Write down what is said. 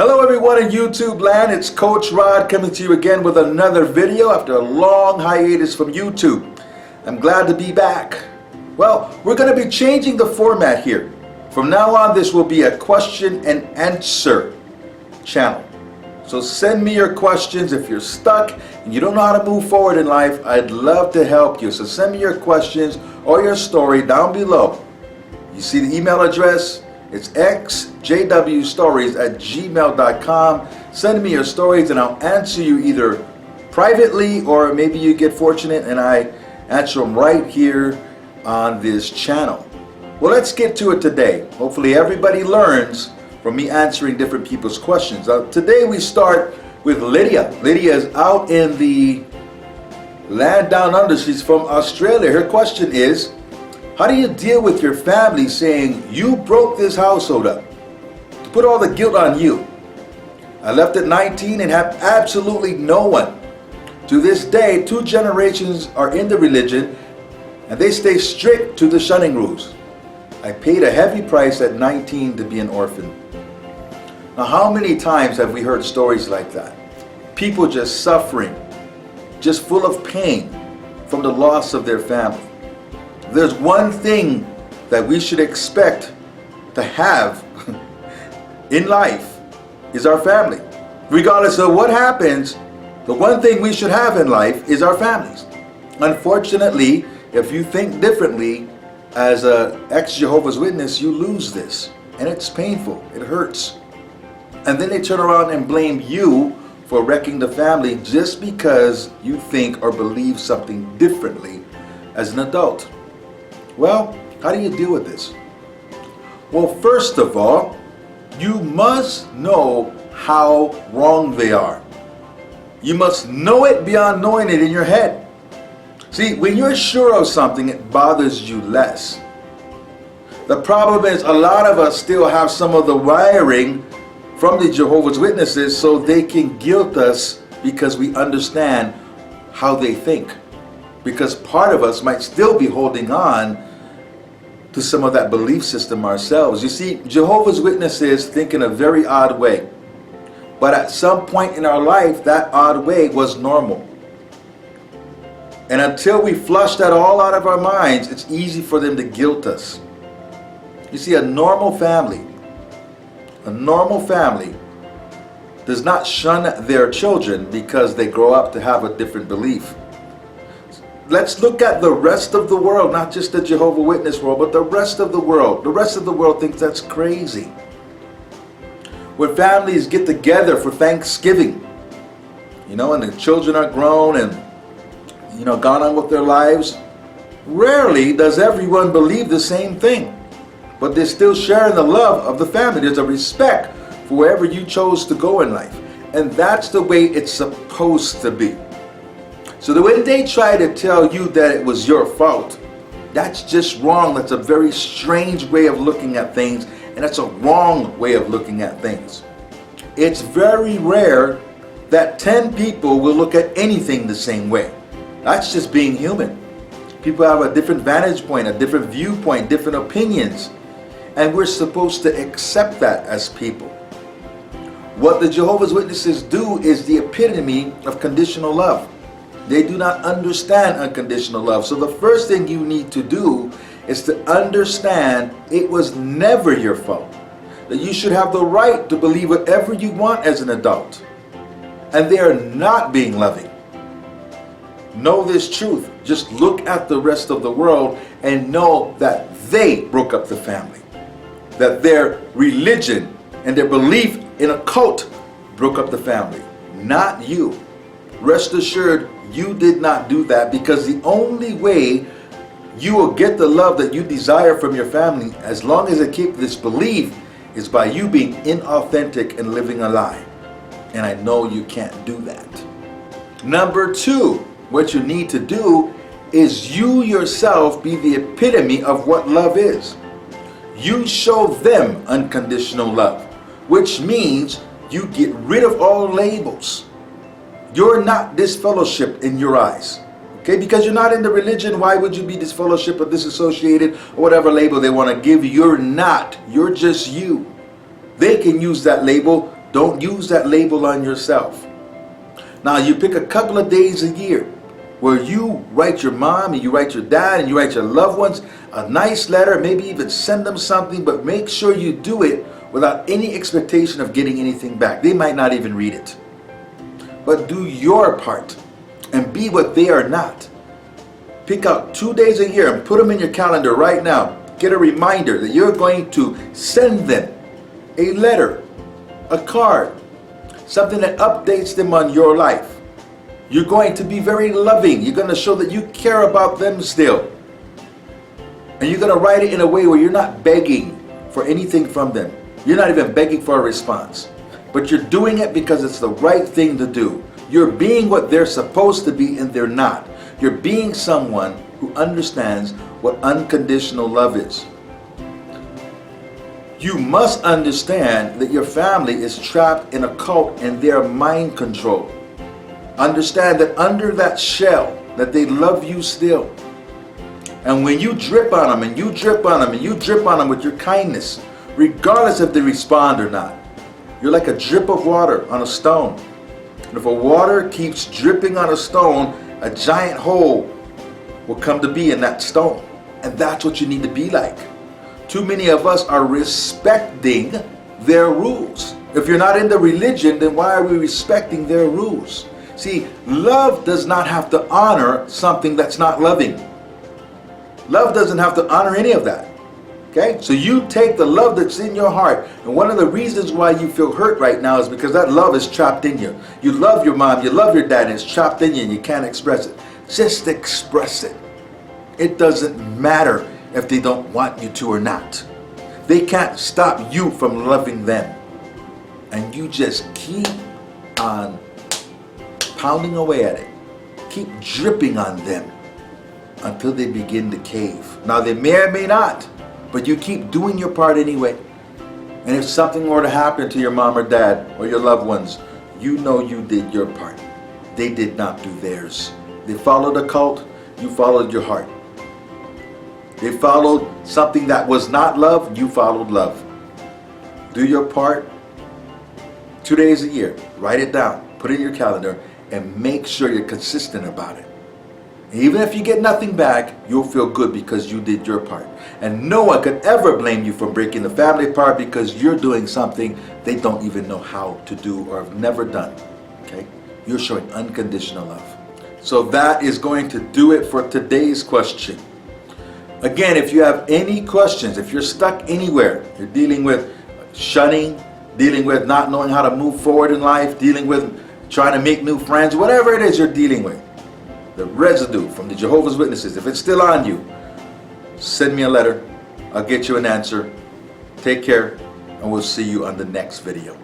Hello everyone in YouTube land, it's Coach Rod coming to you again with another video after a long hiatus from YouTube. I'm glad to be back. Well, we're going to be changing the format here. From now on, this will be a question and answer channel. So send me your questions. If you're stuck and you don't know how to move forward in life, I'd love to help you. So send me your questions or your story down below. You see the email address? It's xjwstories@gmail.com. Send me your stories and I'll answer you either privately or maybe you get fortunate and I answer them right here on this channel. Well, let's get to it today. Hopefully everybody learns from me answering different people's questions. Today we start with Lydia. Lydia is out in the land down under. She's from Australia. Her question is, how do you deal with your family saying you broke this household up? To put all the guilt on you. I left at 19 and have absolutely no one. To this day, 2 generations are in the religion and they stay strict to the shunning rules. I paid a heavy price at 19 to be an orphan. Now, how many times have we heard stories like that? People just suffering, just full of pain from the loss of their family. There's one thing that we should expect to have in life is our family. Regardless of what happens, the one thing we should have in life is our families. Unfortunately, if you think differently, as an ex-Jehovah's Witness, you lose this. And it's painful, it hurts. And then they turn around and blame you for wrecking the family just because you think or believe something differently as an adult. Well, how do you deal with this? Well, first of all, you must know how wrong they are. You must know it beyond knowing it in your head. See, when you're sure of something, it bothers you less. The problem is a lot of us still have some of the wiring from the Jehovah's Witnesses so they can guilt us because we understand how they think. Because part of us might still be holding on to some of that belief system ourselves. You see, Jehovah's Witnesses think in a very odd way. But at some point in our life, that odd way was normal. And until we flush that all out of our minds, it's easy for them to guilt us. You see, a normal family does not shun their children because they grow up to have a different belief. Let's look at the rest of the world, not just the Jehovah's Witness world, but the rest of the world. The rest of the world thinks that's crazy. When families get together for Thanksgiving, and the children are grown and, gone on with their lives, rarely does everyone believe the same thing. But they're still sharing the love of the family. There's a respect for wherever you chose to go in life. And that's the way it's supposed to be. So when they try to tell you that it was your fault, that's just wrong. That's a very strange way of looking at things, and that's a wrong way of looking at things. It's very rare that 10 people will look at anything the same way. That's just being human. People have a different vantage point, a different viewpoint, different opinions, and we're supposed to accept that as people. What the Jehovah's Witnesses do is the epitome of conditional love. They do not understand unconditional love. So the first thing you need to do is to understand it was never your fault. That you should have the right to believe whatever you want as an adult. And they are not being loving. Know this truth. Just look at the rest of the world and know that they broke up the family. That their religion and their belief in a cult broke up the family. Not you. Rest assured, you did not do that, because the only way you will get the love that you desire from your family, as long as they keep this belief, is by you being inauthentic and living a lie. And I know you can't do that. Number 2, what you need to do is you yourself be the epitome of what love is. You show them unconditional love, which means you get rid of all labels. You're not disfellowshipped in your eyes. Okay, because you're not in the religion, why would you be disfellowshipped or disassociated or whatever label they want to give you? You're not. You're just you. They can use that label Don't use that label on yourself. Now you pick a couple of days a year where you write your mom and you write your dad and you write your loved ones a nice letter, maybe even send them something, but make sure you do it without any expectation of getting anything back. They might not even read it. But do your part and be what they are not. Pick out 2 days a year and put them in your calendar right now. Get a reminder that you're going to send them a letter, a card, something that updates them on your life. You're going to be very loving. You're going to show that you care about them still. And you're going to write it in a way where you're not begging for anything from them. You're not even begging for a response. But you're doing it because it's the right thing to do. You're being what they're supposed to be and they're not. You're being someone who understands what unconditional love is. You must understand that your family is trapped in a cult and they're mind controlled. Understand that under that shell that they love you still. And when you drip on them and you drip on them and you drip on them with your kindness, regardless if they respond or not, you're like a drip of water on a stone. And if a water keeps dripping on a stone, a giant hole will come to be in that stone. And that's what you need to be like. Too many of us are respecting their rules. If you're not into religion, then why are we respecting their rules? See, love does not have to honor something that's not loving. Love doesn't have to honor any of that. Okay? So you take the love that's in your heart, and one of the reasons why you feel hurt right now is because that love is trapped in you. You love your mom, you love your dad, and it's trapped in you and you can't express it. Just express it. It doesn't matter if they don't want you to or not. They can't stop you from loving them. And you just keep on pounding away at it. Keep dripping on them until they begin to cave. Now they may or may not, but you keep doing your part anyway. And if something were to happen to your mom or dad or your loved ones, you know you did your part. They did not do theirs. They followed a cult, you followed your heart. They followed something that was not love, you followed love. Do your part 2 days a year. Write it down, put it in your calendar, and make sure you're consistent about it. Even if you get nothing back, you'll feel good because you did your part. And no one could ever blame you for breaking the family apart because you're doing something they don't even know how to do or have never done. Okay? You're showing unconditional love. So that is going to do it for today's question. Again, if you have any questions, if you're stuck anywhere, you're dealing with shunning, dealing with not knowing how to move forward in life, dealing with trying to make new friends, whatever it is you're dealing with, the residue from the Jehovah's Witnesses, if it's still on you, send me a letter. I'll get you an answer. Take care, and we'll see you on the next video.